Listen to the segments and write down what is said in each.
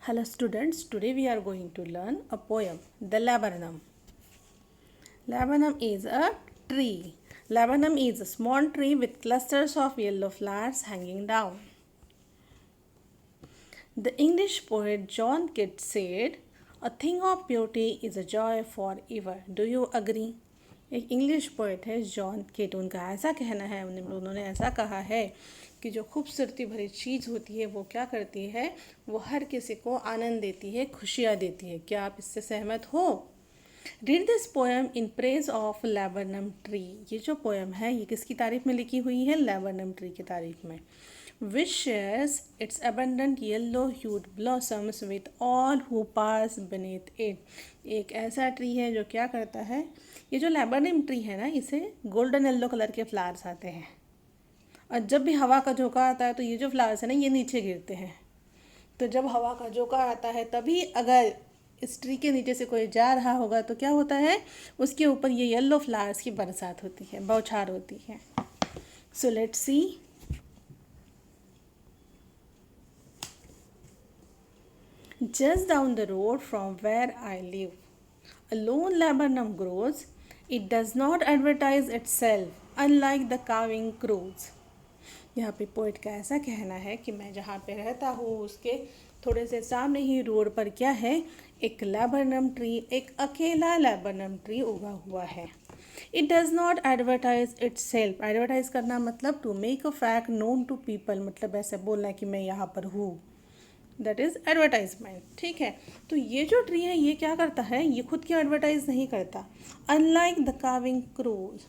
Hello students, today we are going to learn a poem, The Laburnum. Laburnum is a tree. Laburnum is a small tree with clusters of yellow flowers hanging down. The English poet John Keats said, "A thing of beauty is a joy forever." Do you agree? एक English poet है John cat, उनका ऐसा कहना है, उन्होंने ऐसा कहा है कि जो खूबसूरती भरी चीज़ होती है वो क्या करती है, वो हर किसी को आनंद देती है, खुशियाँ देती है। क्या आप इससे सहमत हो? Read this poem in praise of laburnum tree. ये जो पोएम है ये किसकी तारीफ में लिखी हुई है? लैबरनम ट्री की तारीफ में। Which shares its abundant yellow-hued blossoms with all who pass beneath it. एक ऐसा ट्री है जो क्या करता है, ये जो लैबरनम ट्री है ना, इसे गोल्डन येलो कलर के फ्लावर्स आते हैं और जब भी हवा का झोंका आता है तो ये जो फ्लावर्स है ना ये नीचे गिरते हैं। तो जब हवा का झोंका आता है तभी अगर इस ट्री के नीचे से कोई जा रहा होगा तो क्या होता है, उसके ऊपर ये येलो फ्लावर्स की बरसात होती है, बौछार होती है। So let's see. Just down the road from where I live, a lone laburnum grows. It does not advertise itself, unlike the cawing crows. यहाँ पे पोइट का ऐसा कहना है कि मैं जहाँ पे रहता हूँ उसके थोड़े से सामने ही रोड पर क्या है, एक लैबरनम ट्री, एक अकेला लैबरनम ट्री उगा हुआ है। It does not advertise itself. Advertise करना मतलब to make a fact known to people, मतलब ऐसे बोलना कि मैं यहाँ पर हूँ, दैट इज़ एडवर्टाइजमेंट। ठीक है, तो ये जो ट्री है ये क्या करता है, ये खुद की एडवर्टाइज नहीं करता। अनलाइक द काविंग क्रोज,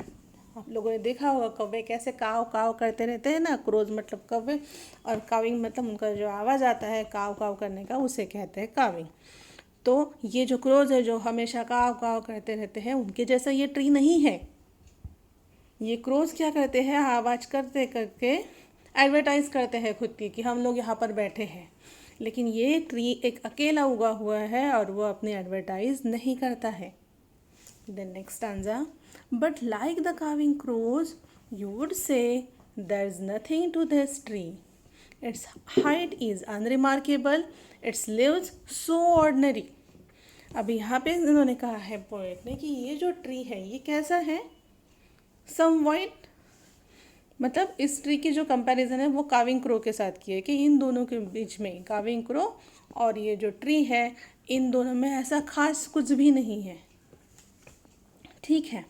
आप लोगों ने देखा होगा कौवे कैसे काव काव करते रहते हैं ना, क्रोज मतलब कौवे और काविंग मतलब उनका जो आवाज़ आता है काव काव करने का, उसे कहते हैं काविंग। तो ये जो क्रोज है जो हमेशा काव काव करते रहते हैं, उनके जैसा ये ट्री नहीं है। ये क्रोज क्या करते हैं, आवाज़ करते करके एडवर्टाइज करते हैं खुद की कि हम लोग यहाँ पर बैठे हैं, लेकिन ये ट्री एक अकेला उगा हुआ है और वो अपनी एडवर्टाइज नहीं करता है। The next stanza, but like the cawing crows you would say there is nothing to this tree, its height is unremarkable, its leaves so ordinary. अब यहाँ पे इन्होंने कहा है पोएट ने कि ये जो ट्री है ये कैसा है, सम वाइट, मतलब इस ट्री की जो कंपैरिजन है वो काविंग क्रो के साथ की है कि इन दोनों के बीच में, काविंग क्रो और ये जो ट्री है, इन दोनों में ऐसा खास कुछ भी नहीं है। ठीक है,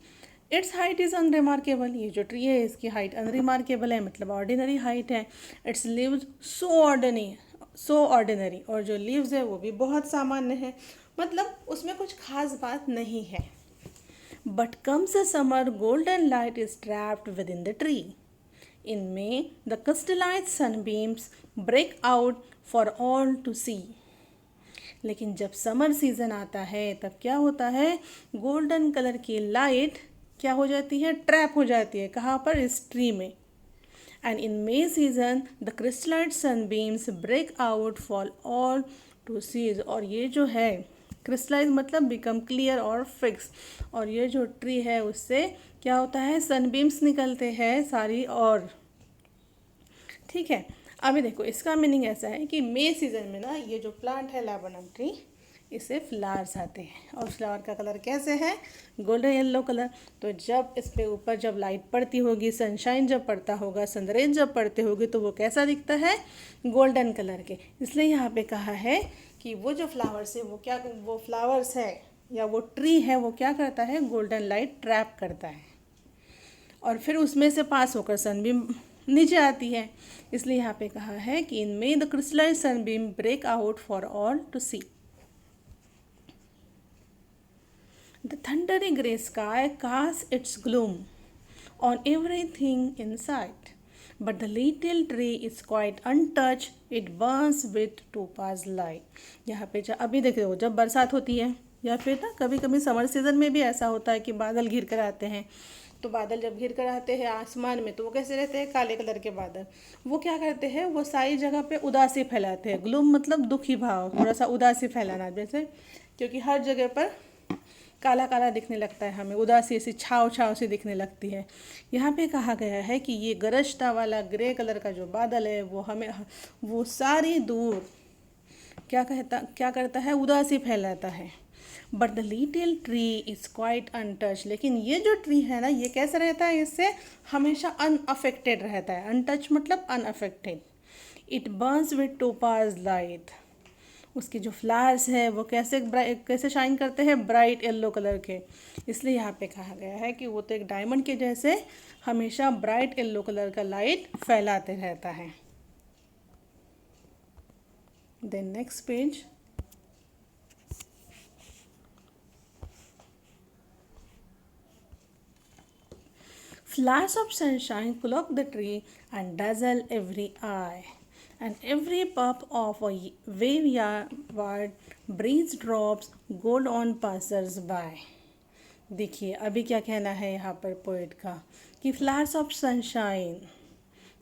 इट्स हाइट इज़ अनरिमार्केबल, ये जो ट्री है इसकी हाइट अनरिमार्केबल है, मतलब ऑर्डिनरी हाइट है। इट्स लीव्स सो ऑर्डिनरी, और जो लीव्स है वो भी बहुत सामान्य है, मतलब उसमें कुछ खास बात नहीं है। But comes a summer, golden light is trapped with in the tree. In May, the crystallized sunbeams break out for all to see. लेकिन जब समर सीज़न आता है तब क्या होता है, गोल्डन कलर की लाइट क्या हो जाती है, ट्रैप हो जाती है। कहाँ पर? इस ट्री में। And in May season the crystallized sunbeams break out for all to sees. और ये जो है क्रिस्टलाइज मतलब बिकम क्लियर और फिक्स, और ये जो ट्री है उससे क्या होता है, सनबीम्स निकलते हैं सारी। और ठीक है, अभी देखो इसका मीनिंग ऐसा है कि मई सीज़न में ना ये जो प्लांट है लैबरनम ट्री, इससे फ्लावर्स आते हैं और फ्लावर का कलर कैसे है, गोल्डन येलो कलर। तो जब इस पे ऊपर जब लाइट पड़ती होगी, सनशाइन जब पड़ता होगा, सनरेज जब पड़ते होगी, तो वो कैसा दिखता है, गोल्डन कलर के। इसलिए यहाँ पे कहा है कि वो जो फ्लावर्स है वो क्या, वो फ्लावर्स है या वो ट्री है वो क्या करता है, गोल्डन लाइट ट्रैप करता है और फिर उसमें से पास होकर सनबीम नीचे आती है। इसलिए यहाँ पे कहा है कि in May the crystallize sunbeam break out for all to see. The thundery grey sky cast its gloom on everything in sight, but the little tree is quite untouch, it burns with topaz light. यहाँ पे अभी देख रहे हो जब बरसात होती है या फिर ना कभी कभी समर सीजन में भी ऐसा होता है कि बादल घिर कर आते हैं, तो बादल जब घिर कर आते हैं आसमान में तो वो कैसे रहते हैं, काले कलर के बादल। वो क्या करते हैं, वो सारी जगह पे उदासी फैलाते हैं। ग्लूम मतलब दुखी भाव, थोड़ा सा उदासी फैलाना जैसे, क्योंकि हर जगह पर काला काला दिखने लगता है, हमें उदासी ऐसी छाव छाव सी दिखने लगती है। यहाँ पे कहा गया है कि ये गरजता वाला ग्रे कलर का जो बादल है वो हमें, वो सारी दूर क्या करता है, उदासी फैलाता है। But the little tree is quite untouched, लेकिन ये जो ट्री है ना, ये कैसा रहता है, इससे हमेशा अनअफेक्टेड रहता है। अनटच मतलब unaffected. It burns with topaz light, उसके जो फ्लावर्स है वो कैसे शाइन करते हैं, ब्राइट येलो कलर के। इसलिए यहाँ पे कहा गया है कि वो तो एक डायमंड के जैसे हमेशा ब्राइट येलो कलर का लाइट फैलाते रहता है। Then next page, flashes of sunshine cloak the tree and dazzle every eye, and every puff of a waveyard breeze drops gold on passers by. देखिए अभी क्या कहना है यहाँ पर पोएट का कि flowers of sunshine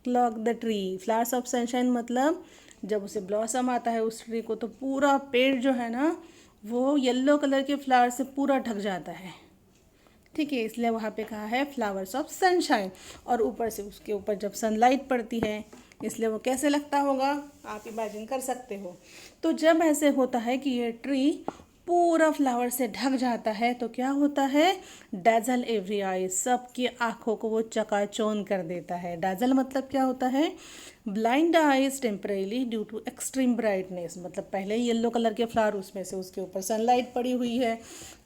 clock the tree. Flowers of sunshine मतलब जब उसे ब्लॉसम आता है उस ट्री को, तो पूरा पेड़ जो है ना वो येलो कलर के फ्लावर से पूरा ढक जाता है। ठीक है, इसलिए वहाँ पे कहा है फ्लावर्स ऑफ सनशाइन। और ऊपर से उसके ऊपर जब सनलाइट पड़ती है, इसलिए वो कैसे लगता होगा आप इमेजिन कर सकते हो। तो जब ऐसे होता है कि ये ट्री पूरा फ्लावर से ढक जाता है तो क्या होता है, डैजल एवरी आई, सबकी आँखों को वो चकाचौंध कर देता है। डैजल मतलब क्या होता है, blind eyes temporarily due to extreme brightness, मतलब पहले येलो कलर के फ्लावर, उसमें से उसके ऊपर सनलाइट पड़ी हुई है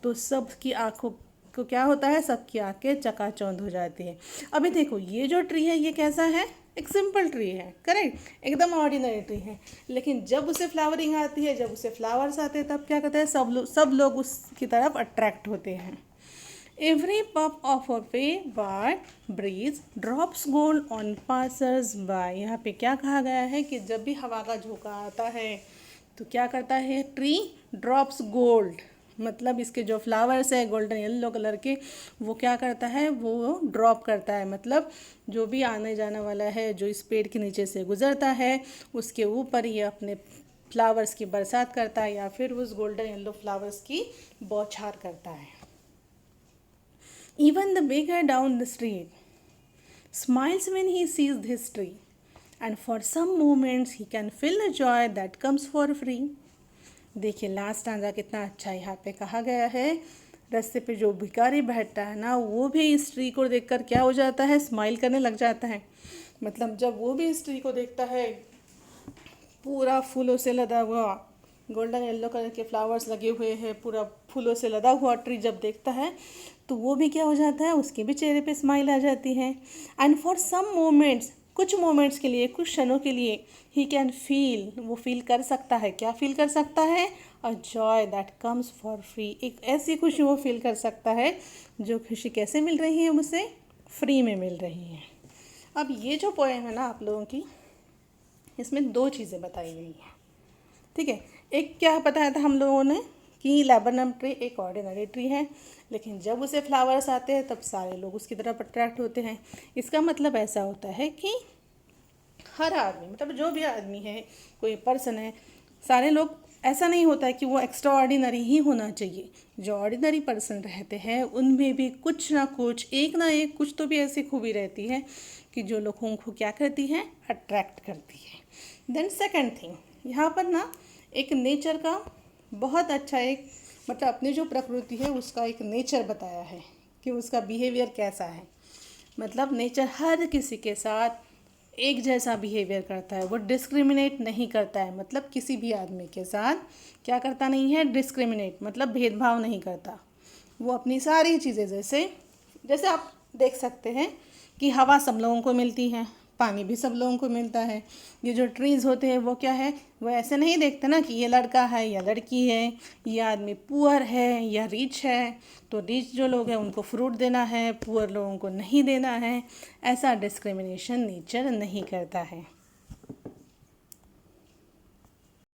तो सबकी आँखों को क्या होता है, सबकी आंखें चकाचौंध हो जाती है। अभी देखो ये जो ट्री है ये कैसा है, एक सिंपल ट्री है, करेक्ट, एकदम ऑर्डिनरी ट्री है। लेकिन जब उसे फ्लावरिंग आती है, जब उसे फ्लावर्स आते हैं, तब क्या कहते हैं, सब लोग उसकी तरफ अट्रैक्ट होते हैं। Every puff of a wayward breeze drops gold on passers by. यहाँ पे क्या कहा गया है कि जब भी हवा का झोंका आता है तो क्या करता है, ट्री ड्रॉप्स गोल्ड, मतलब इसके जो फ्लावर्स है गोल्डन येलो कलर के, वो क्या करता है, वो ड्रॉप करता है। मतलब जो भी आने जाने वाला है, जो इस पेड़ के नीचे से गुजरता है, उसके ऊपर ये अपने फ्लावर्स की बरसात करता है या फिर उस गोल्डन येलो फ्लावर्स की बौछार करता है। Even the beggar down the street smiles when he sees this tree and for some moments he can feel the joy that comes for free. देखिए लास्ट स्टांजा कितना अच्छा यहाँ पे कहा गया है। रास्ते पे जो भिखारी बैठता है ना, वो भी इस ट्री को देखकर क्या हो जाता है, स्माइल करने लग जाता है। मतलब जब वो भी इस ट्री को देखता है, पूरा फूलों से लदा हुआ, गोल्डन येलो कलर के फ्लावर्स लगे हुए हैं, पूरा फूलों से लदा हुआ ट्री जब देखता है तो वो भी क्या हो जाता है, उसके भी चेहरे पे स्माइल आ जाती है। एंड फॉर सम मोमेंट्स, कुछ मोमेंट्स के लिए, कुछ क्षणों के लिए, ही कैन फील, वो फील कर सकता है, क्या फील कर सकता है, a joy that comes for free, एक ऐसी खुशी वो फील कर सकता है जो खुशी कैसे मिल रही है, उसे फ्री में मिल रही है। अब ये जो पोएम है ना आप लोगों की, इसमें दो चीज़ें बताई गई हैं। ठीक है, एक क्या बताया था हम लोगों ने कि लैबरनम ट्री एक ऑर्डिनरी ट्री है, लेकिन जब उसे फ्लावर्स आते हैं तब सारे लोग उसकी तरफ अट्रैक्ट होते हैं। इसका मतलब ऐसा होता है कि हर आदमी, मतलब जो भी आदमी है, कोई पर्सन है, सारे लोग, ऐसा नहीं होता है कि वो एक्स्ट्रा ऑर्डिनरी ही होना चाहिए। जो ऑर्डिनरी पर्सन रहते हैं उनमें भी कुछ ना कुछ, एक ना एक कुछ तो भी ऐसी खूबी रहती है कि जो लोगों को क्या करती है, अट्रैक्ट करती है। देन सेकंड थिंग, यहाँ पर ना एक नेचर का बहुत अच्छा एक, मतलब अपनी जो प्रकृति है उसका एक नेचर बताया है कि उसका बिहेवियर कैसा है। मतलब नेचर हर किसी के साथ एक जैसा बिहेवियर करता है, वो डिस्क्रिमिनेट नहीं करता है। मतलब किसी भी आदमी के साथ क्या करता नहीं है, डिस्क्रिमिनेट, मतलब भेदभाव नहीं करता। वो अपनी सारी चीज़ें, जैसे आप देख सकते हैं कि हवा सब लोगों को मिलती है, पानी भी सब लोगों को मिलता है। ये जो ट्रीज़ होते हैं वो क्या है, वो ऐसे नहीं देखते ना कि ये लड़का है या लड़की है, ये आदमी पुअर है या रिच है, तो रिच जो लोग हैं उनको फ्रूट देना है, पुअर लोगों को नहीं देना है। ऐसा डिस्क्रिमिनेशन नेचर नहीं करता है।